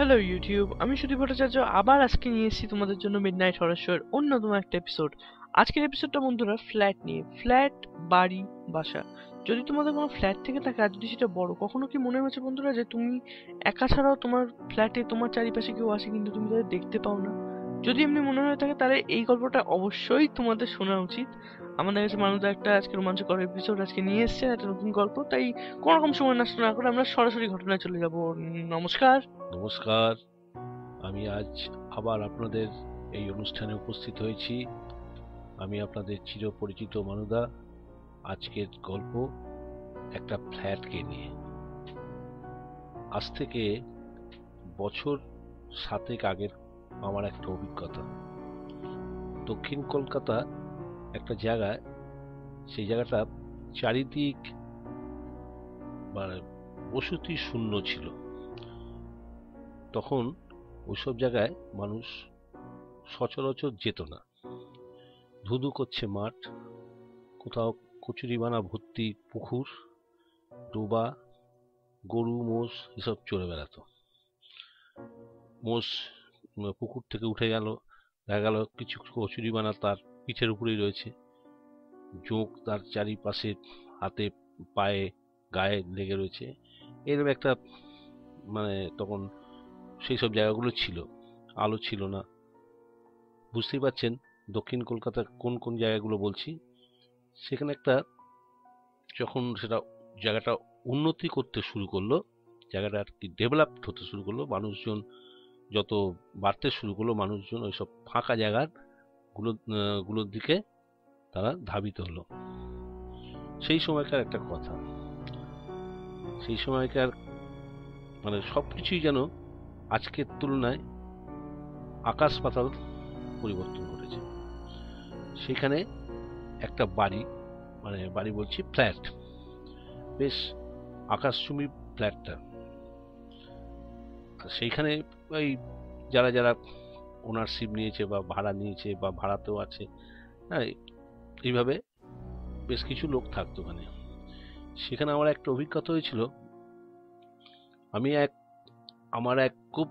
Hello YouTube, আমি সুদীপ ভট্টাচার্য আবার আজকে নিয়ে এসেছি তোমাদের জন্য মিডনাইট হরর শোয়ের অন্যতম একটা এপিসোড। আজকের এপিসোডটা বন্ধুরা ফ্ল্যাট নিয়ে। ফ্ল্যাট, বাড়ি, বাসা। যদি তোমাদের কোনো ফ্ল্যাট থেকে থাকে আর যদি সেটা বড়, কখনো কি মনে হয়েছে বন্ধুরা যে তুমি একা ছাড়াও তোমার ফ্ল্যাটে তোমার চারিপাশে কেউ আসে কিন্তু তুমি তাদের দেখতে পাও না? যদি এমনি মনে হয়ে থাকে তাহলে এই গল্পটা অবশ্যই তোমাদের শোনা উচিত। আমাদের কাছে মানুষদের একটা আজকে রোমাঞ্চকর এপিসোড আজকে নিয়ে এসছে, একটা নতুন গল্প। তাই কোনো রকম সময় নষ্ট না করে আমরা সরাসরি ঘটনায় চলে যাব। নমস্কার। নমস্কার। আমি আজ আবার আপনাদের এই অনুষ্ঠানে উপস্থিত হয়েছি। আমি আপনাদের চিরপরিচিত মানুদা। আজকের গল্প একটা ফ্ল্যাটকে নিয়ে। আজ থেকে বছর 7 আগের আমার একটা অভিজ্ঞতা। দক্ষিণ কলকাতা একটা জায়গায়, সেই জায়গাটা চারিদিক মানে বসতি শূন্য ছিল। তখন ওইসব জায়গায় মানুষ সচরাচর যেত না। ধুধু করছে মাঠ, কোথাও কচুরিপানা ভর্তি পুকুর, ডোবা, গরু মোষ এসব চড়ে বেড়াতো। মোষ পুকুর থেকে উঠে গেল, দেখা গেল কিছু কচুরিপানা তার পিঠের উপরেই রয়েছে, জোঁক তার চারিপাশে হাতে পায়ে গায়ে লেগে রয়েছে। এরকম একটা তখন সেই সব জায়গাগুলো ছিল, আলো ছিল না। বুঝতেই পারছেন দক্ষিণ কলকাতার কোন কোন জায়গাগুলো বলছি। সেখানে একটা যখন জায়গাটা উন্নতি করতে শুরু করলো, জায়গাটা আর কি ডেভেলপ হতে শুরু করলো, মানুষজন যত বাড়তে শুরু করলো, মানুষজন ওইসব ফাঁকা জায়গার গুলোর দিকে তারা ধাবিত হলো। সেই সময়কার একটা কথা, সেই সময়কার সবকিছুই যেন আজকের তুলনায় আকাশ পাতাল পরিবর্তন ঘটেছে। সেখানে একটা বাড়ি, বাড়ি বলছি ফ্ল্যাট, বেশ আকাশচুম্বী ফ্ল্যাটটা। সেইখানে ওই যারা যারা ওনারশিপ নিয়েছে বা ভাড়া নিয়েছে বা ভাড়াতেও আছে, হ্যাঁ, এইভাবে বেশ কিছু লোক থাকতো ওখানে। সেখানে আমার একটা অভিজ্ঞতা হয়েছিল। আমি আমার এক খুব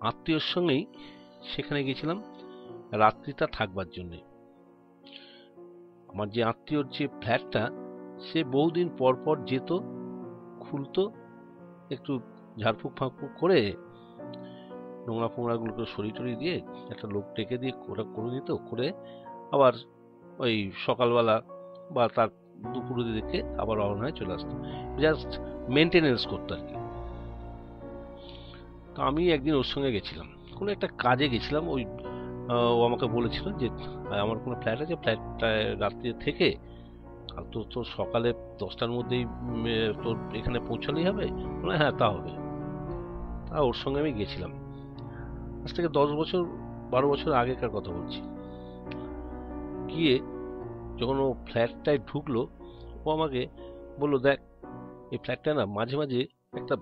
আত্মীয়র সঙ্গেই সেখানে গেছিলাম রাত্রিটা থাকবার জন্যে। আমার যে আত্মীয়র যে ফ্ল্যাটটা, সে বহুদিন পর পর যেত, খুলতো, একটু ঝাড়ফুঁক ফাঁকফুঁক করে নোংরা ফোংরাগুলোকে সরিয়ে টরিয়ে দিয়ে একটা লোক ডেকে দিয়ে করে দিত, করে আবার ওই সকালবেলা বা তার দুপুরের দিকে আবার রওনা হয়ে চলে আসতো, জাস্ট মেনটেনেন্স করতো আর কি। তো আমি একদিন ওর সঙ্গে গেছিলাম, কোনো একটা কাজে গেছিলাম। ও আমাকে বলেছিল যে আমার কোনো ফ্ল্যাট আছে, ফ্ল্যাটটায় রাত্রে থেকে আর তোর সকালে 10টার মধ্যেই তোর এখানে পৌঁছালেই হবে। হ্যাঁ, তা হবে। তা ওর সঙ্গে আমি গেছিলাম। আজ থেকে 10-12 বছর আগেকার কথা বলছি। গিয়ে যখন ও ফ্ল্যাটটায় ঢুকলো, ও আমাকে বললো, দেখ, এই ফ্ল্যাটটা না মাঝে মাঝে একটা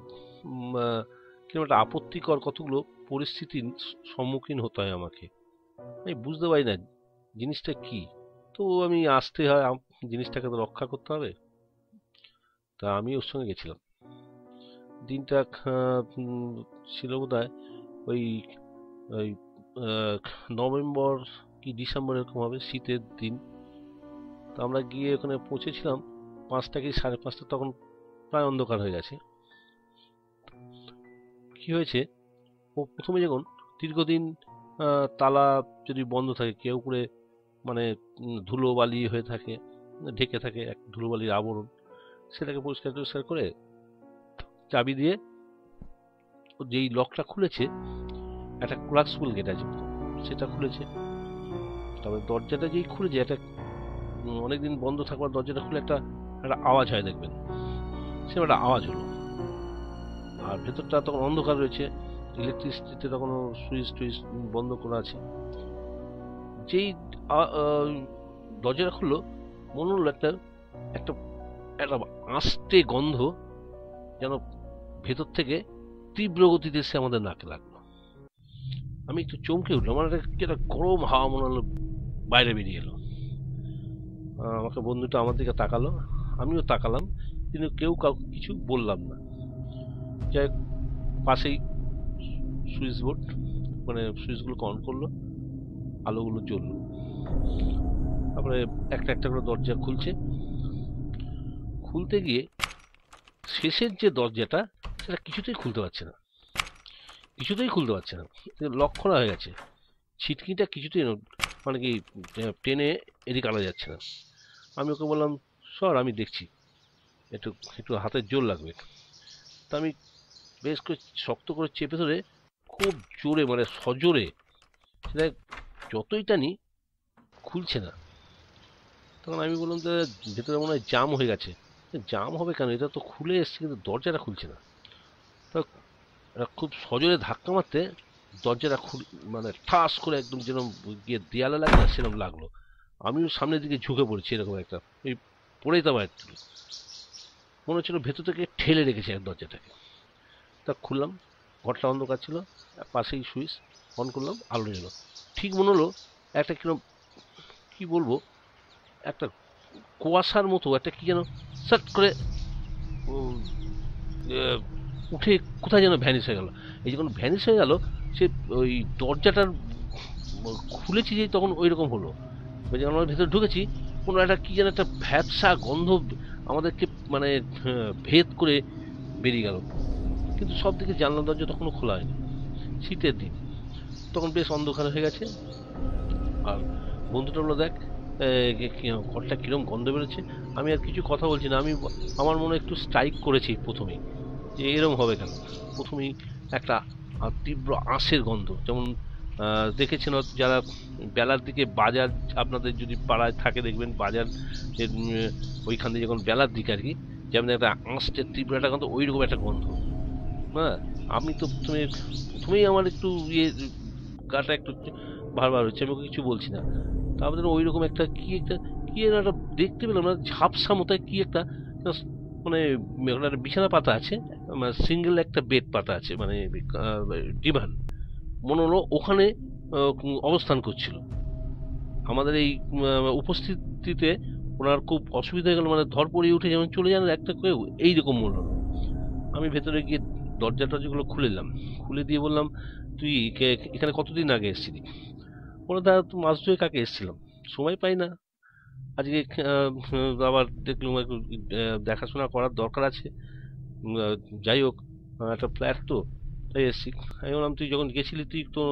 কিরকম একটা আপত্তিকর কতগুলো পরিস্থিতির সম্মুখীন হতে হয় আমাকে। আমি বুঝতে পারি না জিনিসটা কি। তো আমি আসতে হয়, জিনিসটাকে তো রক্ষা করতে হবে। তা আমি ওর সঙ্গে গেছিলাম। দিনটা ছিল বোধহয় ওই ওই নভেম্বর কি ডিসেম্বর এরকম হবে, শীতের দিন। তো আমরা গিয়ে ওখানে পৌঁছেছিলাম 5টা কি 5:30, তখন প্রায় অন্ধকার হয়ে গেছে। কি হয়েছে, ও প্রথমে যখন দীর্ঘদিন তালা যদি বন্ধ থাকে, কেউ করে ধুলো বালি হয়ে থাকে, ঢেকে থাকে এক ধুলোবালির আবরণ, সেটাকে পরিষ্কার করে চাবি দিয়ে যেই লকটা খুলেছে, একটা কোলাপসিবল গেট আছে, সেটা খুলেছে। তবে দরজাটা যেই খুলেছে, একটা অনেকদিন বন্ধ থাকবার দরজাটা খুলে একটা আওয়াজ হয়, দেখবেন সে একটা আওয়াজ হলো। আর ভেতরটা তখন অন্ধকার রয়েছে, ইলেকট্রিসিটিতে তখন সুইচ টুইচ বন্ধ করা আছে। যেই দরজাটা খুললো, মনে হলো একটা একটা একটা আস্তে গন্ধ যেন ভেতর থেকে তীব্র গতিতে এসে আমাদের নাকে লাগলো। আমি একটু চমকে উঠলাম, একটা গরম হাওয়া মনে হলো বাইরে বেরিয়ে এলো। আমাকে বন্ধুটা আমার দিকে তাকালো, আমিও তাকালাম, কিন্তু কেউ কাউকে কিছু বললাম না। যাই পাশেই সুইচ বোর্ড, মানে সুইচগুলো অন করলো, আলোগুলো জ্বললো, তারপরে একটা একটা করে দরজা খুলছে। খুলতে গিয়ে শেষের যে দরজাটা সেটা কিছুতেই খুলতে পারছে না, লক করা হয়ে গেছে। ছিটকিটা কিছুতেই মানে কি টেনে এদিকে আনা যাচ্ছে না। আমি ওকে বললাম, স্যার আমি দেখছি, একটু একটু হাতের জোর লাগবে। তা আমি বেশ করে শক্ত করে চেপে ধরে খুব জোরে, মানে সজোরে সেটা যতই টানি খুলছে না। তখন আমি বললাম যে ভেতরে মনে হয় জাম হয়ে গেছে। জাম হবে কেন, এটা তো খুলে এসছে কিন্তু দরজাটা খুলছে না। তো খুব সজোরে ধাক্কা মারতে দরজাটা মানে ঠাস করে একদম যেরকম গিয়ে দেয়ালে লাগে না সেরকম লাগলো। আমিও সামনের দিকে ঝুঁকে পড়েছি, এরকম একটা এই পড়েই তো আমার একটু মনে হচ্ছিল ভেতর থেকে ঠেলে রেখেছে এক দরজাটাকে। তা খুললাম, ঘরটা অন্ধকার ছিল, পাশেই সুইচ অন করলাম, আলো এলো। ঠিক মনে হলো একটা কিরকম, কি বলবো, একটা কুয়াশার মতো একটা কি যেন সাট করে উঠে কোথায় যেন ভ্যানিশ হয়ে গেল। এই যখন ভ্যানিশ হয়ে গেল, সে ওই দরজাটার খুলেছি যে তখন ওই রকম হলো, যখন আমরা ভেতরে ঢুকেছি কোনো একটা কি যেন একটা ভ্যাপসা গন্ধ আমাদেরকে মানে ভেদ করে বেরিয়ে গেল। কিন্তু সব দিকে জানলা দরজা তখনও খোলা হয়নি, শীতের দিন, তখন বেশ অন্ধকার হয়ে গেছে। আর বন্ধুটা বললো, দেখ ঘরটা কিরম গন্ধ বেরোচ্ছে। আমি আর কিছু কথা বলছি না, আমি আমার মনে একটু স্ট্রাইক করেছি প্রথমেই যে এরম হবে কেন। প্রথমেই একটা তীব্র আঁশের গন্ধ, যেমন দেখেছেন যারা বেলার দিকে বাজার, আপনাদের যদি পাড়ায় থাকে দেখবেন বাজার ওইখান দিয়ে যখন বেলার দিকে আর কি, যেমন একটা আঁশটের তীব্র একটা গন্ধ, ওইরকম একটা গন্ধ। হ্যাঁ, আমি তো প্রথমেই আমার একটু গাটা একটু ভার হচ্ছে, আমি ওকে কিছু বলছি না। তারপরে ওইরকম একটা কি একটা দেখতে পেলাম না, ঝাপসা মতো কি একটা, মানে একটা বিছানা পাতা আছে, সিঙ্গেল একটা বেড পাতা আছে, মানে ডিভান মনে হলো ওখানে অবস্থান করছিল। আমাদের এই উপস্থিতিতে ওনার খুব অসুবিধা হয়ে গেল, মানে ধরপড়িয়ে উঠে যেমন চলে যান একটা কেউ, এইরকম মনে হলো। আমি ভেতরে গিয়ে দরজা টরজাগুলো খুলে দিলাম, খুলে দিয়ে বললাম, তুই এখানে কতদিন আগে এসেছিলি? বলে, দাদা তো মাস দুয়েক আগে এসেছিলাম, সময় পাই না, আজকে আবার দেখলাম একটু দেখাশোনা করার দরকার আছে, যাই হোক একটা ফ্ল্যাট তো তাই এসেছি। আমি বললাম, তুই যখন গেছিলি তুই তো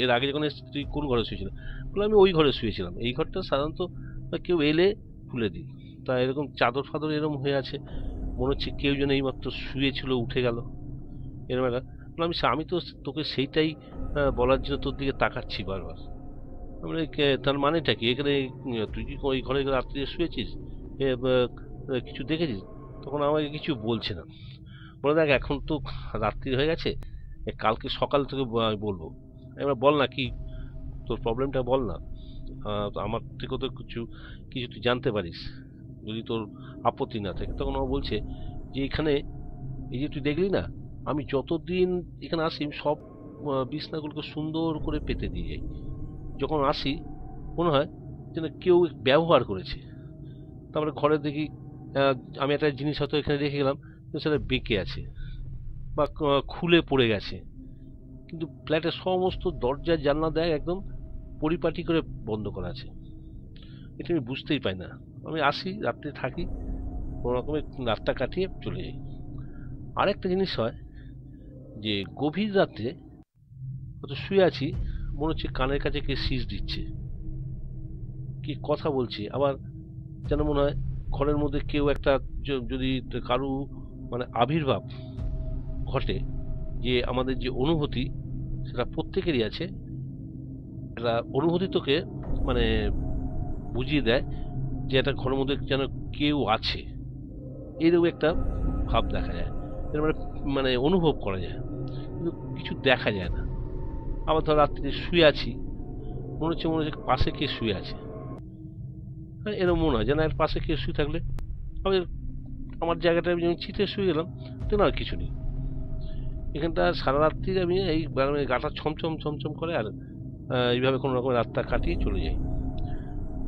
এর আগে যখন এসেছিলি তুই কোন ঘরে শুয়েছিলি? বললাম, আমি ওই ঘরে শুয়েছিলাম, এই ঘরটা সাধারণত কেউ এলে খুলে দিই, তা এরকম চাদর ফাদর এরকম হয়ে আছে, মনে হচ্ছে কেউ যেন এইমাত্র শুয়েছিল উঠে গেল, এরকম একটা। আমি তো তোকে সেইটাই বলার জন্য তোর দিকে তাকাচ্ছি বারবার। তার মানেটা কি এখানে, তুই কি ওই ঘরে রাত্রি শুয়েছিস, কিছু দেখেছিস? তখন আমাকে কিছু বলছে না, বলে, দেখ এখন তো রাত্রি হয়ে গেছে, কালকে সকাল থেকে বলবো। এবার বল না কি তোর প্রবলেমটা বল না, আমার থেকেও তো কিছু কিছু তুই জানতে পারিস যদি তোর আপত্তি না থাকে। তখন ও বলছে যে এখানে এই যে তুই দেখলি না, আমি যতদিন এখানে আসি সব বিছনাগুলোকে সুন্দর করে পেতে দিয়ে যাই, যখন আসি মনে হয় যেন কেউ ব্যবহার করেছে। তারপরে ঘরে দেখি আমি একটা জিনিস হয়তো এখানে রেখে গেলাম, সেটা বেঁকে আছে বা খুলে পড়ে গেছে, কিন্তু ফ্ল্যাটের সমস্ত দরজা জানলা দেয় একদম পরিপাটি করে বন্ধ করা আছে। এটা আমি বুঝতেই পাই না। আমি আসি, রাত্রে থাকি, কোনো রকমে রাতটা কাটিয়ে চলে যাই। আরেকটা জিনিস হয় যে গভীর রাত্রে হয়তো শুয়ে আছি, মনে হচ্ছে কানের কাছে কে শীষ দিচ্ছে, কি কথা বলছে, আবার যেন মনে হয় ঘরের মধ্যে কেউ একটা, যদি কারু মানে আবির্ভাব ঘটে, যে আমাদের যে অনুভূতি সেটা প্রত্যেকেরই আছে, একটা অনুভূতি তোকে মানে বুঝিয়ে দেয় যে একটা ঘরের মধ্যে যেন কেউ আছে, এরকম একটা ভাব দেখা যায়, এর মানে অনুভব করা যায়, কিন্তু কিছু দেখা যায় না। আবার ধর রাত্রিতে শুয়ে আছি, মনে হচ্ছে পাশে কে শুয়ে আছে, এরকম মনে হয় যেন এর পাশে কে শুয়ে থাকলে আমি আমার জায়গাটা আমি যখন চিতে শুয়ে গেলাম তো না, কিছু নেই এখানটা। সারা রাত্রি আমি এই গাটা ছমছম ছমছম করে, আর এইভাবে কোনো রকম রাতটা কাটিয়ে চলে যাই।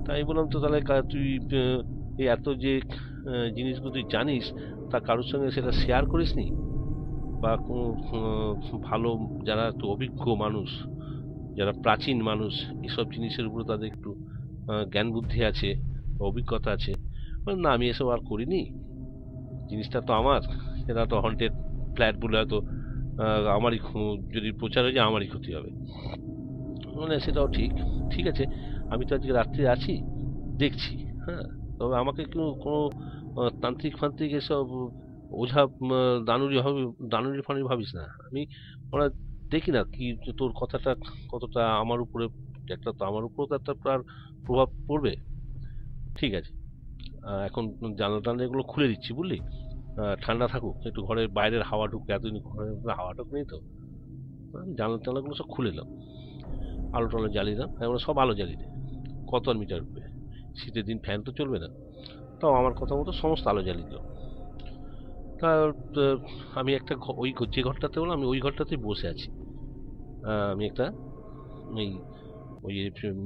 তাই বললাম, তো তাহলে তুই এই এত যে জিনিসগুলো তুই জানিস তা কারোর সঙ্গে সেটা শেয়ার করিস নি, বা কোনো ভালো যারা একটু অভিজ্ঞ মানুষ, যারা প্রাচীন মানুষ, এসব জিনিসের উপরে তাদের একটু জ্ঞান বুদ্ধি আছে, অভিজ্ঞতা আছে। না, আমি এসব আর করিনি, জিনিসটা তো আমার, এটা তো হন্টেড ফ্ল্যাট বলে হয়তো আমারই যদি প্রচার হয়ে যায় আমারই ক্ষতি হবে। মানে সেটাও ঠিক, ঠিক আছে, আমি তো আজকে রাত্রে আছি, দেখছি। হ্যাঁ, তবে আমাকে কোনো তান্ত্রিক ফান্ত্রিক এসব ওঝা দানুরি হবে, দানুরি ফানুরি ভাবিস না। আমি ওরা দেখি না কি তোর কথাটা কতটা আমার উপরে, একটা তো আমার উপরেও তো একটা প্রভাব পড়বে। ঠিক আছে, এখন জানলা টানলা এগুলো খুলে দিচ্ছি, বুঝলি? ঠান্ডা থাকুক একটু, ঘরের বাইরের হাওয়া ঢুকবে, এতদিন ঘরের হাওয়া ঢুক নেই তো। জানলা টানলাগুলো সব খুলে এলাম, আলো টালো জ্বালিয়ে দাম, এখন সব আলো জ্বালিয়ে দেয়, কত আর মিটার উঠবে, শীতের দিন ফ্যান তো চলবে না, তাও আমার কথা মতো সমস্ত আলো জ্বালিয়ে দিল। তা আমি একটা ওই যে ঘরটাতে হলো, আমি ওই ঘরটাতেই বসে আছি। আমি একটা ওই ওই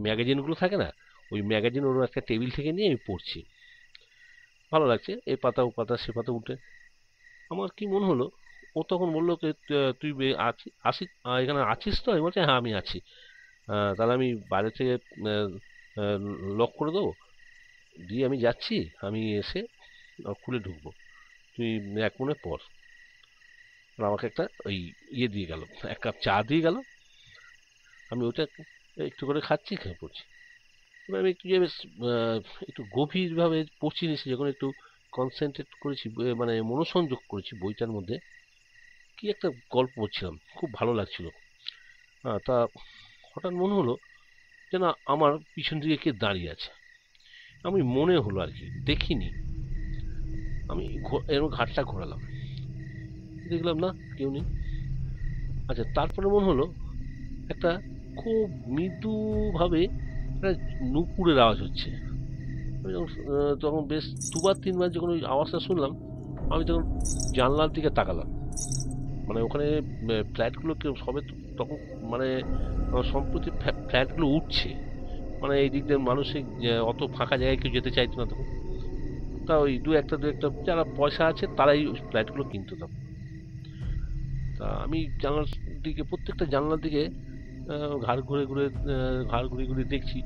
ম্যাগাজিনগুলো থাকে না, ওই ম্যাগাজিন ওর একটা টেবিল থেকে নিয়ে আমি পড়ছি, ভালো লাগছে, এ পাতা ও পাতা সে পাতা উঠে। আমার কি মনে হলো, ও তখন বললো তুই এখানে আছিস তো? আমি বলছি হ্যাঁ আমি আছি। তাহলে আমি বাইরে থেকে লক করে দেবো, দিয়ে আমি যাচ্ছি, আমি এসে খুলে ঢুকবো, তুই এক মনে পড়। আমাকে একটা ওই ইয়ে দিয়ে গেল, এক কাপ চা দিয়ে গেল, আমি ওটা একটু করে খাচ্ছি, খেয়ে পড়ছি। আমি একটু বেশ একটু গভীরভাবে পড়ছি, নিয়েছি যখন একটু কনসেন্ট্রেট করেছি, মানে মনোসংযোগ করেছি বইটার মধ্যে, কি একটা গল্প পড়ছিলাম, খুব ভালো লাগছিল। তা হঠাৎ মনে হলো যেন আমার পিছন দিকে কে দাঁড়িয়ে আছে, আমি মনে হলো আর কি, দেখিনি। আমি এরকম ঘাটটা ঘোরালাম, দেখলাম না কেউ নেই। আচ্ছা, তারপরে মনে হলো একটা খুব মৃদুভাবে একটা নুপুরের আওয়াজ হচ্ছে। আমি তখন বেশ দুবার তিনবার যখন ওই আওয়াজটা শুনলাম, আমি তখন জানলার দিকে তাকালাম। মানে ওখানে ফ্ল্যাটগুলো কেউ সবে তখন, মানে সম্প্রতি ফ্ল্যাটগুলো উঠছে, মানে এই দিক দিয়ে মানুষের অত ফাঁকা জায়গায় কেউ যেতে চাইতো না তখন। তা ওই দু একটা যারা পয়সা আছে তারাই ওই ফ্ল্যাটগুলো কিনতো তখন। তা আমি জানলার দিকে, প্রত্যেকটা জানলার দিকে ঘাড় ঘুরে ঘুরে ঘাড় ঘুরে ঘুরে দেখছি,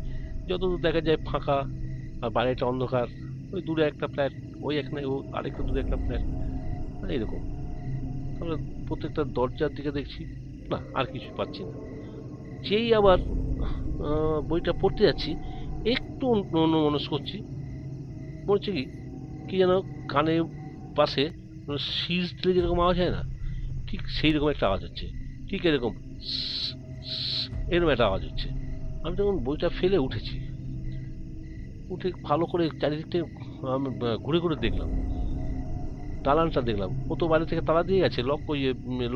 যতদূর দেখা যায় ফাঁকা, আর বাইরেটা অন্ধকার, ওই দূরে একটা ফ্ল্যাট, ওই এক নাই ও আরেকটু দূরে একটা ফ্ল্যাট, এইরকম। তারপরে প্রত্যেকটা দরজার দিকে দেখছি, না আর কিছু পাচ্ছি না। যেই আবার বইটা পড়তে যাচ্ছি, একটু অন্যমনস্ক করছি, মনে হচ্ছে কি কি যেন কানের পাশে শীষ দিলে যেরকম আওয়াজ হয় না, ঠিক সেই রকম একটা আওয়াজ হচ্ছে, ঠিক এরকম এরকম একটা আওয়াজ হচ্ছে। আমি তখন বইটা ফেলে উঠেছি, উঠে ভালো করে চারিদিকটা ঘুরে ঘুরে দেখলাম, দালানটা দেখলাম, ও তো বাড়ি থেকে তালা দিয়ে গেছে, লক, ওই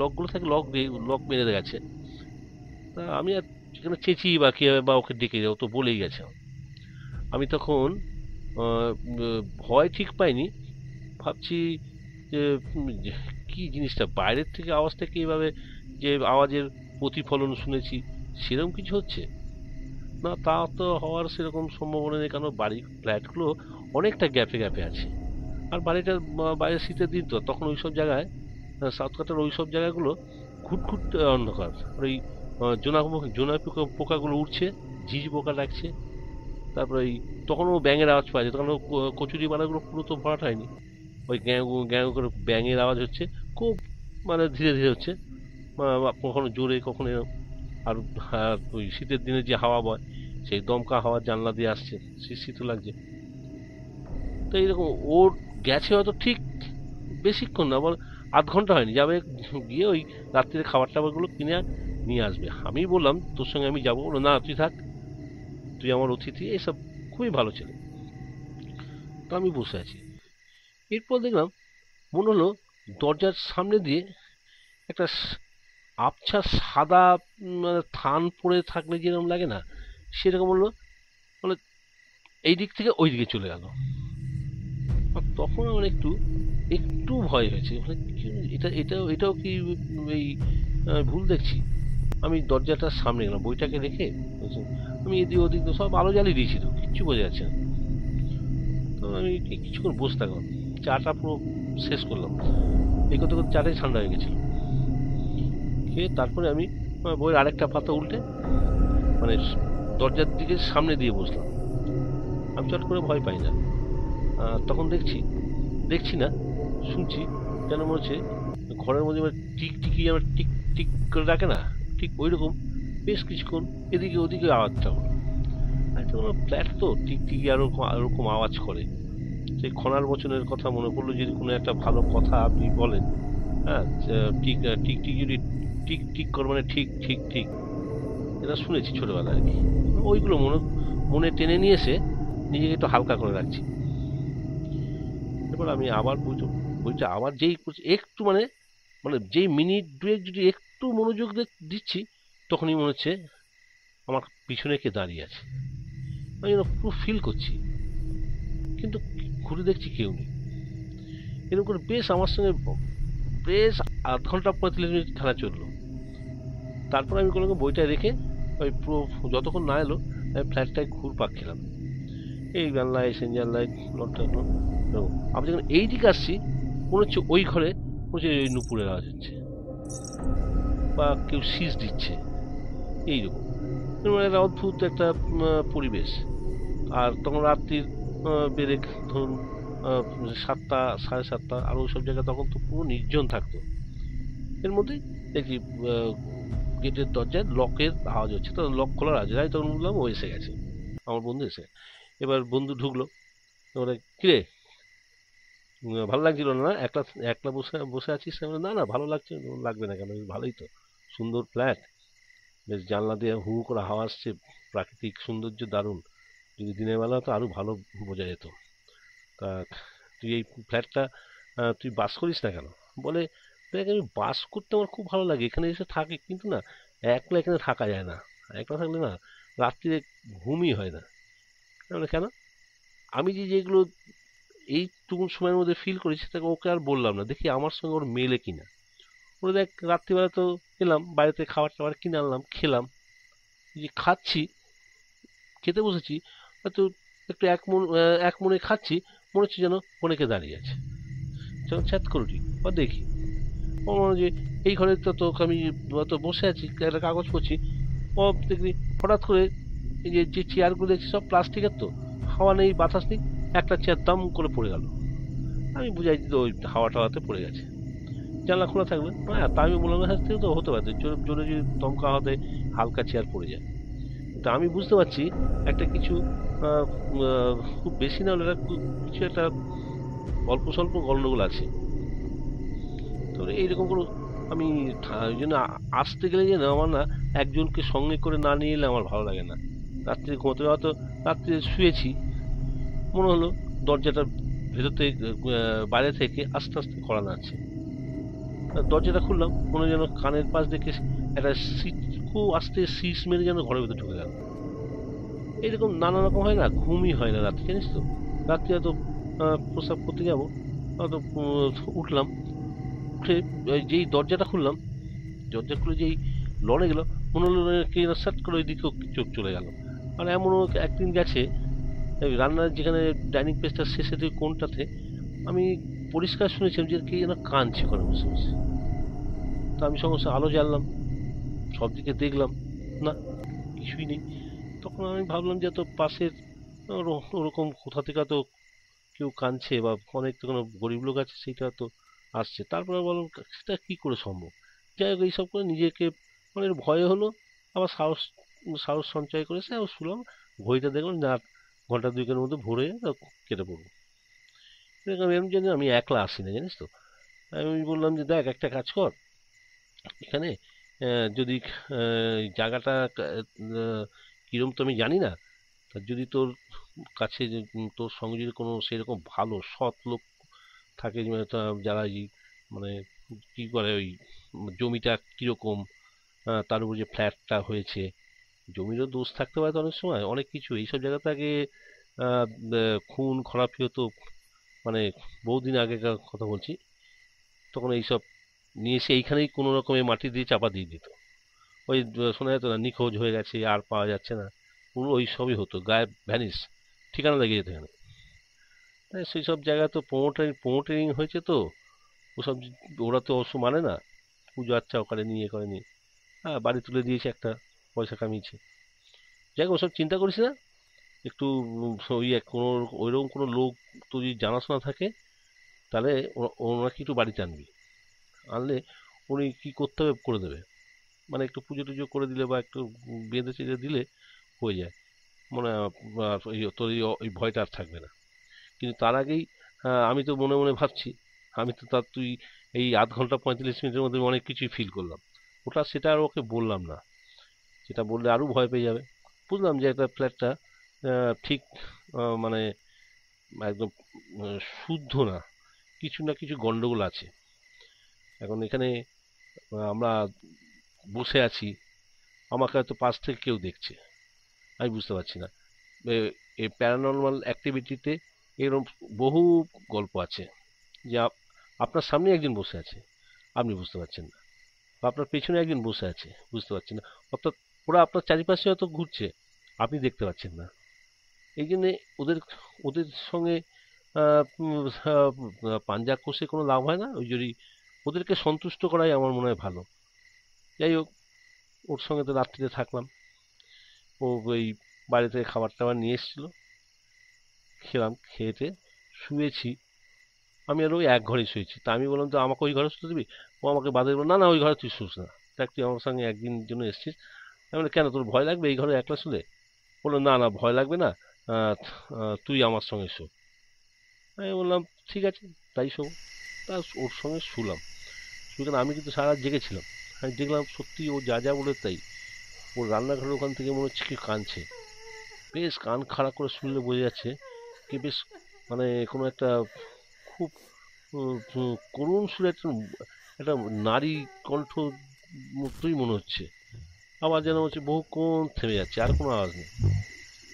লকগুলো থাকে, লক দিয়ে লক মেরে গেছে। আমি আর সেখানে চেঁচিয়ে বা কে বা ওকে ডেকে যাও, তো বলেই গেছে। আমি তখন ভয় ঠিক পাইনি, ভাবছি যে কি জিনিসটা, বাইরের থেকে আওয়াজ থেকে এইভাবে যে আওয়াজের প্রতিফলন শুনেছি সেরকম কিছু হচ্ছে না, তা তো হওয়ার সেরকম সম্ভাবনা নেই, কারণ বাড়ির ফ্ল্যাটগুলো অনেকটা গ্যাপে গ্যাপে আছে। আর বাড়িটা বাইরে শীতের দিন তো, তখন ওইসব জায়গায় সাউথ কাটার ওইসব জায়গাগুলো ঘুটঘুট অন্ধকার, আর ওই জোনা পোকাগুলো উঠছে, ঝিঝ পোকা লাগছে। তারপরে ওই তখনও ব্যাঙের আওয়াজ পাওয়া যায়, তখন কচুরি বানাগুলো পুরো তো ভরাট হয়নি, ওই গ্যাঁ গ্যাঁ করে ব্যাঙের আওয়াজ হচ্ছে, খুব মানে ধীরে ধীরে হচ্ছে, কখনো জোরে কখনো এরকম। আর ওই শীতের দিনে যে হাওয়া বয়, সেই দমকা হাওয়া জানলা দিয়ে আসছে, শীত লাগছে। তো এইরকম ওর গেছে হয়তো ঠিক বেশিক্ষণ না, বল আধ ঘন্টা হয়নি, যাবে গিয়ে ওই রাত্রিরে খাবার টাবারগুলো কিনে নিয়ে আসবে। আমি বললাম তোর সঙ্গে আমি যাবো, বলো না তুই থাক, তুই আমার অতিথি, এইসব খুবই ভালো ছেলে। তো আমি বসে আছি, এরপর দেখলাম মনে হলো দরজার সামনে দিয়ে একটা আবছা সাদা মানে থান পড়ে থাকলে যেরকম লাগে না, সেরকম হলো, মানে এই দিক থেকে ওই দিকে চলে গেল। তখন আমার একটু একটু ভয় হয়েছে, এটাও কি এই ভুল দেখছি। আমি দরজাটার সামনে গেলাম, বইটাকে রেখে আমি এদিক ওদিক সব আলো জ্বালিয়ে দিয়েছি, তো কিচ্ছু বোঝা যাচ্ছে না। তো আমি কিছুক্ষণ বসে থাকলাম, চাটা পুরো শেষ করলাম, এই করতে করতে চাটাই ঠান্ডা হয়ে গেছিল। খেয়ে তারপরে আমি বইয়ের আরেকটা পাতা উল্টে মানে দরজার দিকে সামনে দিয়ে বসলাম। আমি চট করে ভয় পাই না। তখন দেখছি না, শুনছি যেন মনে হচ্ছে ঘরের মধ্যে টিকটিকি আমার টিক টিক করে ডাকে না, ঠিক ওই রকম বেশ কিছুক্ষণ এদিকে ওদিকে আওয়াজটা হলো। ফ্ল্যাট তো টিকটিকি এরকম আওয়াজ করে। সেই খনার বচনের কথা মনে পড়লো, যদি কোনো একটা ভালো কথা আপনি বলেন, হ্যাঁ, টিকটিকি যদি টিক টিক করে মানে ঠিক ঠিক ঠিক, এটা শুনেছি ছোটবেলায় আর কি। ওইগুলো মনে টেনে নিয়ে এসে নিজেকে একটু হালকা করে রাখছি। এবার আমি আবার বইটা আবার যেই একটু মানে মানে যেই মিনিট দুয়েক যদি একটু মনোযোগ দিচ্ছি, তখনই মনে হচ্ছে আমার পিছনে কে দাঁড়িয়ে আছে। আমি পুরো ফিল করছি, কিন্তু ঘুরে দেখছি কেউ নেই। এরকম করে বেশ আমার সঙ্গে বেশ আধ ঘন্টা 45 মিনিট খেলা চললো। তারপর আমি কোনো বইটা রেখে ওই পুরো যতক্ষণ না এলো আমি ফ্ল্যাটটায় ঘুরপাক খেলাম, এই জানলায় সেই জানলায় আমি যখন এই দিকে আসছি মনে হচ্ছে ওই ঘরে মনে ওই নুপুরের আওয়াজ হচ্ছে বা কেউ শীষ দিচ্ছে, এইরকম একটা অদ্ভুত একটা পরিবেশ। আর তখন রাত্রির বেরেক ধরুন 7টা 7:30, আর ওই সব জায়গায় তখন তো পুরো নির্জন থাকতো। এর মধ্যেই দেখি গেটের দরজায় লকের আওয়াজ হচ্ছে, তো লক খোলার আওয়াজ। আমি তখন বললাম ও এসে গেছে, আমার বন্ধু এসে। এবার বন্ধু ঢুকলো, এবারে কিরে ভালো লাগছিল না একলা একলা বসে আছিস? না না ভালো লাগবে না কেন, ভালোই তো, সুন্দর ফ্ল্যাট, বেশ জানলা দিয়ে হু হু করে হাওয়া আসছে, প্রাকৃতিক সৌন্দর্য দারুণ, যদি দিনের বেলা তো আরো ভালো বোঝা যেত। তা তুই এই ফ্ল্যাটটা তুই বাস করিস না কেন? বলে দেখ আমি বাস করতে আমার খুব ভালো লাগে, এখানে এসে থাকি, কিন্তু না একলা এখানে থাকা যায় না, একলা থাকলে না রাত্রিরে ঘুমই হয় না। কেন? আমি যেগুলো এইটুকু সময়ের মধ্যে ফিল করেছি সেটাকে ওকে আর বললাম না, দেখি আমার সঙ্গে ওর মেলে কিনা। ওরা দেখ রাত্রিবেলা তো এলাম বাইরেতে, খাবার টাবার কিনে আনলাম, খেলাম, যে খাচ্ছি, খেতে বসেছি, হয়তো একটু এক মনে খাচ্ছি, মনে হচ্ছে যেন অনেকে দাঁড়িয়ে আছে, যখন চ্যাট করি বা দেখি যে এই ঘরে তো তোকে আমি তো বসে আছি একটা কাগজ পড়ছি, ও দেখবি হঠাৎ করে এই যে চেয়ারগুলো দেখছি সব প্লাস্টিকের, তো হাওয়া নেই বাতাস নেই, একটা চেয়ার দাম করে পড়ে গেল। আমি বুঝাই দিত ওই হাওয়াতে পড়ে গেছে, জানলা খোলা থাকবে। হ্যাঁ, তা আমি বললাম হ্যাঁ তো হতে পারে, জোরে যদি দমকা হাওয়াতে হালকা চেয়ার পড়ে যায়। তা আমি বুঝতে পারছি একটা কিছু খুব বেশি না হলে কিছু একটা অল্প স্বল্প গন্ডগোল আছে। তো এইরকম কোনো আমি ওই জন্য আসতে গেলে যেন আমার না একজনকে সঙ্গে করে না নিয়ে এলে আমার ভালো লাগে না। রাত্রে ঘুমোতে, হয়তো রাত্রে শুয়েছি, মনে হলো দরজাটা ভেতর থেকে বাইরে থেকে আস্তে আস্তে করা নাড়ছে, দরজাটা খুললাম, মনে যেন কানের পাশ দেখে একটা খুব আস্তে শীষ মেরে যেন ঘরের ভেতর ঢুকে গেল। এইরকম নানা রকম হয় না, ঘুমই হয় না রাত্রে, জানিস তো। রাত্রে হয়তো প্রস্রাব করতে যাবো, হয়তো উঠলাম, উঠে যেই দরজাটা খুললাম, দরজা খুলে যেই লড়ে গেল, মনে হলো কি সাট করে ওই দিকেও চোখ চলে গেল। আর এমনও একদিন গেছে, রান্নার যেখানে ডাইনিং প্লেসটার শেষে দিকে কোনটাতে আমি পরিষ্কার শুনেছিলাম যে কে যেন কাঁদছে ওখানে বসে বসে। তো আমি সমস্ত আলো জ্বাললাম, সব দিকে দেখলাম, না কিছুই নেই। তখন আমি ভাবলাম যে তো পাশের ওরকম কোথা থেকে তো কেউ কাঁদছে, বা অনেক তো কোনো গরিব লোক আছে সেটা তো আসছে। তারপরে বললাম সেটা কি করে সম্ভব। যাই হোক এইসব করে নিজেকে মানে ভয় হলো, আবার সাহস সাহস সঞ্চয় করেছে, আবার শুনলাম ঘড়িটা দেখলাম না, ঘন্টা দুয়েকের মধ্যে ভোরে কেটে পড়বো। এরকম জন্য আমি একলা আসি না, জানিস তো। আমি বললাম যে দেখ একটা কাজ কর, এখানে যদি জায়গাটা কিরম তো আমি জানি না, তা যদি তোর কাছে তোর সঙ্গে যদি কোনো সেরকম ভালো সৎ লোক থাকে, যারা মানে কি করে ওই জমিটা কিরকম, তার উপর যে ফ্ল্যাটটা হয়েছে, জমিরও দোষ থাকতে পারে তো অনেক সময়, অনেক কিছু এইসব জায়গাতে আগে খুন খরাপি হতো, মানে বহুদিন আগেকার কথা বলছি। তখন এইসব নিয়ে এসে এইখানেই কোনো রকমের মাটি দিয়ে চাপা দিয়ে দিত, ওই শোনা যেত না নিখোঁজ হয়ে গেছে আর পাওয়া যাচ্ছে না, পুরো ওই সবই হতো, গায়েব ভ্যানিস, ঠিকানা লেগে যেত এখানে। সেই সব জায়গায় তো প্রমোটারিং হয়েছে, তো ওসব ওরা তো অবশ্য মানে না, পুজো আচ্ছা ওখানে নিয়ে করেনি, হ্যাঁ, বাড়ি তুলে দিয়েছে, একটা পয়সা কামিয়েছে। যাই হোক, ওসব চিন্তা করিস না। একটু ওই কোনো ওইরকম কোনো লোক তো যদি জানাশোনা থাকে, তাহলে ওনাকে একটু বাড়িতে আনবি। আনলে উনি কি করতে হবে করে দেবে। মানে একটু পুজো টুজো করে দিলে বা একটু বেঁধে চেঁধে দিলে হয়ে যায়। মনে হয় তোর ওই ভয়টা আর থাকবে না। কিন্তু তার আগেই আমি তো মনে মনে ভাবছি, আমি তো তার তুই এই আধ ঘন্টা 45 মিনিটের মধ্যে অনেক কিছুই ফিল করলাম। সেটা আর ওকে বললাম না, সেটা বললে আরও ভয় পেয়ে যাবে। বুঝলাম যে একটা ফ্ল্যাটটা ঠিক মানে একদম শুদ্ধ না, কিছু না কিছু গন্ডগোল আছে। এখন এখানে আমরা বসে আছি, আমাকে হয়তো পাশ থেকে কেউ দেখছে, আমি বুঝতে পারছি না। এই প্যারানর্মাল অ্যাক্টিভিটিতে এরকম বহু গল্প আছে যে আপনার সামনে একজন বসে আছে, আপনি বুঝতে পারছেন না, বা আপনার পেছনে একজন বসে আছে, বুঝতে পারছেন না। অর্থাৎ ওরা আপনার চারিপাশে হয়তো ঘুরছে, আপনি দেখতে পাচ্ছেন না। এই জন্যে ওদের ওদের সঙ্গে পাঞ্জা কষে কোনো লাভ হয় না। ওই জন্যই ওদেরকে সন্তুষ্ট করাই আমার মনে হয় ভালো। যাই হোক, ওর সঙ্গে তো রাত্রিতে থাকলাম। ও ওই বাইরে থেকে খাবার টাবার নিয়ে এসেছিলো, খেলাম, খেয়েতে শুয়েছি। আমি আর ওই এক ঘরেই শুয়েছি। তা আমি বললাম, তো আমাকে ওই ঘরে শুতে দিবি? ও আমাকে বাধা দিল, না না ওই ঘরে তুই শুস না, দেখ তুই আমার সঙ্গে একদিনের জন্য এসেছিস। আমি বলি, কেন তোর ভয় লাগবে এই ঘরে একলা শুলে? বললো, না না ভয় লাগবে না, তুই আমার সঙ্গে শো। আমি বললাম, ঠিক আছে, তাই শোবো। তা ওর সঙ্গে শুলাম। সুতরাং আমি কিন্তু সারা রাত জেগেছিলাম। আমি দেখলাম সত্যি ও যা যা বলে তাই। ওর রান্নাঘরের ওখান থেকে মনে হচ্ছে কি কাঁদছে, বেশ কান খাড়া করে শুনলে বোঝা যাচ্ছে কি বেশ মানে কোনো একটা খুব করুণ সুরে একটা একটা নারী কণ্ঠ মতোই মনে হচ্ছে। আবার যেন হচ্ছে বহুক্ষণ থেমে যাচ্ছে, আর কোনো আওয়াজ নেই।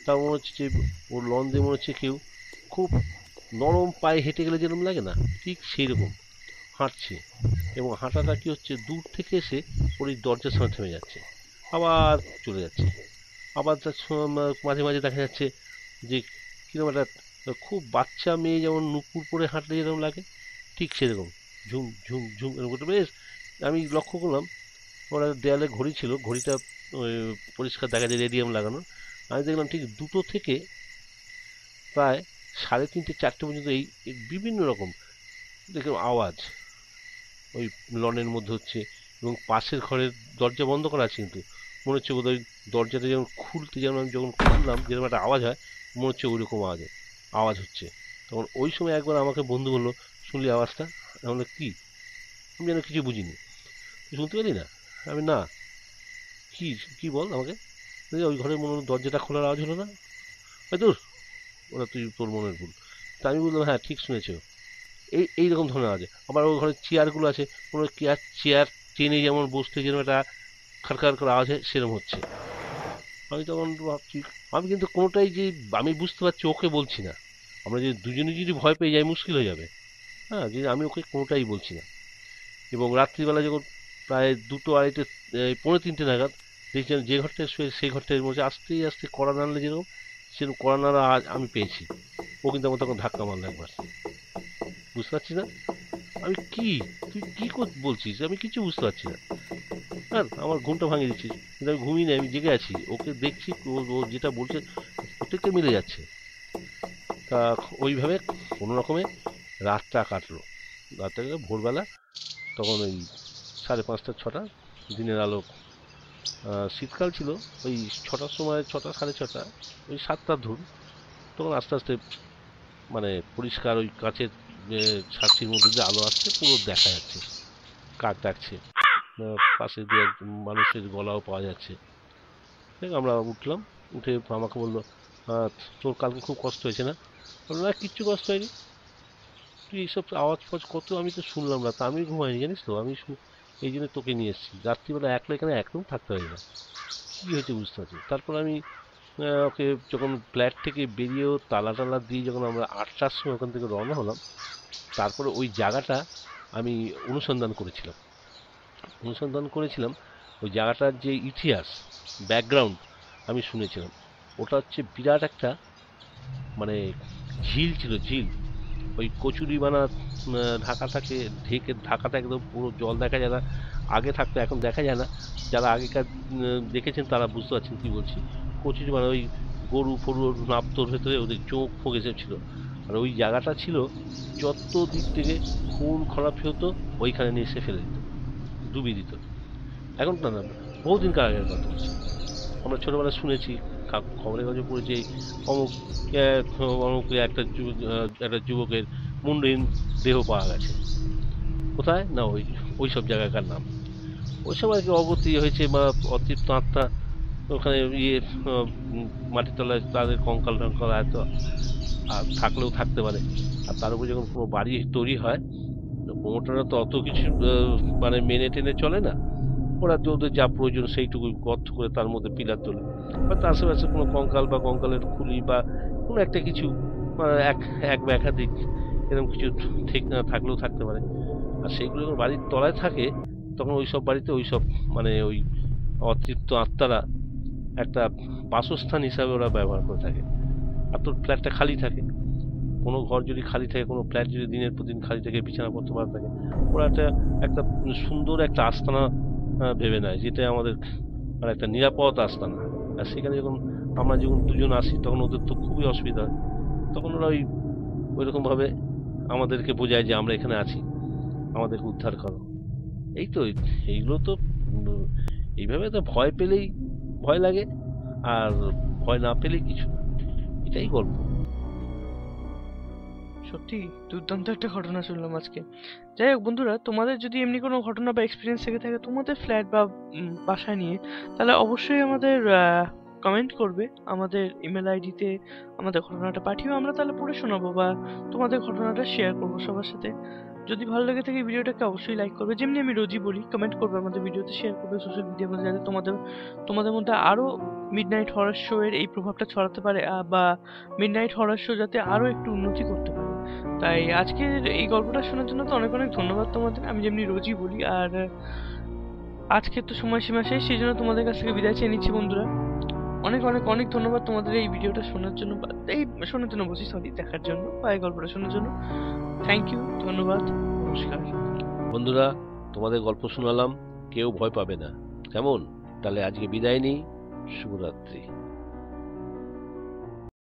তা মনে হচ্ছে যে ওর লন দিয়ে মনে হচ্ছে কেউ খুব নরম পায়ে হেঁটে গেলে যেরকম লাগে না, ঠিক সেই রকম হাঁটছে। এবং হাঁটাটা কি হচ্ছে, দূর থেকে এসে ওর এই দরজার সামনে থেমে যাচ্ছে, আবার চলে যাচ্ছে। আবার তার মাঝে মাঝে দেখা যাচ্ছে যে কিরকম একটা খুব বাচ্চা মেয়ে যেমন নুপুর পরে হাঁটলে যেরকম লাগে, ঠিক সেরকম ঝুম ঝুম ঝুম এরকম করতে। বেশ আমি লক্ষ্য করলাম, ওরা দেয়ালে ঘড়ি ছিল, ঘড়িটা পরিষ্কার দেখা যায়, রেডিয়াম লাগানো। আমি দেখলাম ঠিক 2টো থেকে প্রায় 3:30-4টে পর্যন্ত এই এই বিভিন্ন রকম দেখলাম আওয়াজ ওই লনের মধ্যে হচ্ছে। এবং পাশের ঘরের দরজা বন্ধ করা আছে, কিন্তু মনে হচ্ছে বোধহয় দরজাটা যেমন খুলতে, যেমন আমি যখন খুললাম যেরকম একটা আওয়াজ হয়, মনে হচ্ছে ওই রকম আওয়াজ হচ্ছে। তখন ওই সময় একবার আমাকে বন্ধু বললো, শুনলি আওয়াজটা? আমি বললাম, কি? আমি যেন কিছু বুঝিনি। তুই শুনতে পেলি না? আমি, না। কি কি বল আমাকে। ওই ঘরের মনে হলো দরজাটা খোলার আওয়াজ হলো না? দূর, ওরা তুই তোর মনের ভুল। তা আমি বললাম, হ্যাঁ ঠিক শুনেছো, এইরকম ধরনের আওয়াজ। আবার ওই ঘরের চেয়ারগুলো আছে, কোনো চেয়ার টেনে যেমন বসতে যেরকম একটা খাড়খাড় করে আওয়াজ হয়, সেরকম হচ্ছে। আমি তখন ভাবছি, আমি কিন্তু কোনোটাই যে আমি বুঝতে পারছি ওকে বলছি না। আমরা যদি দুজনে যদি ভয় পেয়ে যাই মুশকিল হয়ে যাবে। হ্যাঁ, যে আমি ওকে কোনোটাই বলছি না। এবং রাত্রিবেলা যখন প্রায় 2টো 2:30, 3:45 নাগাদ দেখছিলাম যে ঘরটায় শুয়ে সেই ঘরটার মধ্যে আস্তে আস্তে কড়া নাড়লে যেরকম, সেরকম কড়া নাড়া আমি পেয়েছি। ও কিন্তু আমার তখন ধাক্কা মারলো একবার। বুঝতে পারছি না আমি কি, তুই কি বলছিস, আমি কিছু বুঝতে পারছি না। হ্যাঁ, আমার ঘুমটা ভাঙিয়ে দিচ্ছিস, কিন্তু আমি ঘুমিয়ে নেই, আমি জেগে আছি। ওকে দেখছি, ও যেটা বলছে প্রত্যেকটা মিলে যাচ্ছে। তা ওইভাবে কোনো রকমে রাতটা কাটলো। রাতটা গেলে ভোরবেলা তখন ওই 5:30-6টা দিনের আলো, শীতকাল ছিল, ওই 6টার সময়, 6টা 6:30, ওই 7টার ধরুন, তখন আস্তে আস্তে মানে পরিষ্কার ওই কাচের ছাঁচির মধ্যে যে আলো আসছে পুরো দেখা যাচ্ছে, কাক ডাকছে, পাশে দিয়ে মানুষের গলাও পাওয়া যাচ্ছে। দেখ আমরা উঠলাম, উঠে আমাকে বললো, তোর কালকে খুব কষ্ট হয়েছে না? বললাম, না কিচ্ছু কষ্ট হয়নি, তুই এইসব আওয়াজ ফাওয়াজ কত আমি তো শুনলাম না, তা আমি ঘুমাইনি জানিস তো, আমি এই জন্য তোকে নিয়ে এসেছি। রাত্রিবেলা একলা এখানে একদম থাকতে পারি না, কী হয়েছে বুঝতে পারছি। তারপর আমি ওকে যখন ফ্ল্যাট থেকে বেরিয়েও তালা টালা দিয়ে যখন আমরা 8টার সময় ওখান থেকে রওনা হলাম, তারপরে ওই জায়গাটা আমি অনুসন্ধান করেছিলাম। ওই জায়গাটার যে ইতিহাস, ব্যাকগ্রাউন্ড আমি শুনেছিলাম। ওটা হচ্ছে বিরাট একটা মানে ঝিল ছিল, ঝিল। ওই কচুরিপানা ঢাকা থাকে, ঢাকাটা একদম পুরো জল দেখা যায় না। আগে থাকতো, এখন দেখা যায় না। যারা আগেকার দেখেছেন তারা বুঝতে পারছেন কি বলছি। কচুরি মানে ওই গরু ফরু নাপ্তর ভেতরে ওদের চোখ ফোক এসব ছিল। আর ওই জায়গাটা ছিল যত দিক থেকে খুন খারাপি হতো ওইখানে নিয়ে এসে ফেলে দিত, ডুবিয়ে দিত। এখন না না, বহুদিন আগের কথা বলছি। আমরা ছোটবেলায় শুনেছি, খবরের কাগজে পড়েছি অমুক অমুক একটা যুবকের মুন্ডহীন দেহ পাওয়া গেছে। কোথায় না ওই ওই সব জায়গাকার নাম। ওই সব আর কি অবতী হয়েছে বা অতৃপ্ত আত্মা ওখানে মাটির তলায় তাদের কঙ্কাল টঙ্কাল হয়তো আর থাকলেও থাকতে পারে। আর তার উপর যখন কোনো বাড়ি তৈরি হয়, প্রমোটাররা তো অত কিছু মানে মেনে টেনে চলে না। ওরা তো ওদের যা প্রয়োজন সেইটুকু গর্ত করে তার মধ্যে পিলার তোলে, বা তার আশেপাশে কোনো কঙ্কাল বা কঙ্কালের খুলি বা কোনো একটা কিছু এক এক বা একাধিক এরকম কিছু ঠিক না থাকলেও থাকতে পারে। আর সেইগুলো যখন বাড়ির তলায় থাকে তখন ওই সব বাড়িতে ওই সব মানে ওই অতৃপ্ত আত্মারা একটা বাসস্থান হিসাবে ওরা ব্যবহার করে থাকে। আর তোর ফ্ল্যাটটা খালি থাকে, কোনো ঘর যদি খালি থাকে, কোনো ফ্ল্যাট যদি দিনের পর দিন খালি থাকে, বিছানাপত্র ভালো থাকে, ওরা একটা একটা সুন্দর একটা আস্তানা ভেবে নেয়, যেটা আমাদের মানে একটা নিরাপদ আস্তানা। আর সেখানে যখন আমরা যখন দুজন আসি তখন ওদের তো খুবই অসুবিধা হয়। তখন ওরা ওইরকম ভাবে আমাদেরকে বোঝায় যে আমরা এখানে আছি, আমাদেরকে উদ্ধার করো। এই তো এইগুলো তো এইভাবে তো ভয় পেলেই ভয় লাগে, আর ভয় না পেলেই কিছু না। এটাই গল্প। সত্যি দুর্দান্ত একটা ঘটনা শুনলাম আজকে। যাই হোক বন্ধুরা, তোমাদের যদি এমনি কোনো ঘটনা বা এক্সপিরিয়েন্স থেকে থাকে তোমাদের ফ্ল্যাট বা বাসা নিয়ে, তাহলে অবশ্যই আমাদের কমেন্ট করবে আমাদের ইমেল আইডিতে। আমাদের ঘটনাটা পাঠিও, আমরা তাহলে পড়ে শোনাবো বা তোমাদের ঘটনাটা শেয়ার করবো সবার সাথে। যদি ভালো লেগে থাকে ভিডিওটাকে অবশ্যই লাইক করবে, যেমনি আমি রোজই বলি, কমেন্ট করবে আমাদের ভিডিওতে, শেয়ার করবে সোশ্যাল মিডিয়ার মধ্যে, যাতে তোমাদের তোমাদের মধ্যে আরো মিডনাইট হরার শো এর এই প্রভাবটা ছড়াতে পারে, বা মিডনাইট হরার শো যাতে আরো একটু উন্নতি করতে পারে। তাই আজকের এই গল্পটা শোনার জন্য তো অনেক অনেক ধন্যবাদ তোমাদের, আমি যেমনি রোজই বলি। আর আজকে তো সময়সীমা শেষ, সেই জন্য তোমাদের কাছ থেকে বিদায় চেয়ে নিচ্ছি বন্ধুরা। অনেক অনেক অনেক ধন্যবাদ তোমাদের এই ভিডিওটা শোনার জন্য, বা এই শোনার জন্য বলছি, সরি, দেখার জন্য বা এই গল্পটা শোনার জন্য। থ্যাংক ইউ, ধন্যবাদ, নমস্কার। বন্ধুরা, তোমাদের গল্প শোনালাম, কেউ ভয় পাবে না, কেমন? তাহলে আজকে বিদায় নিই, শুভরাত্রি।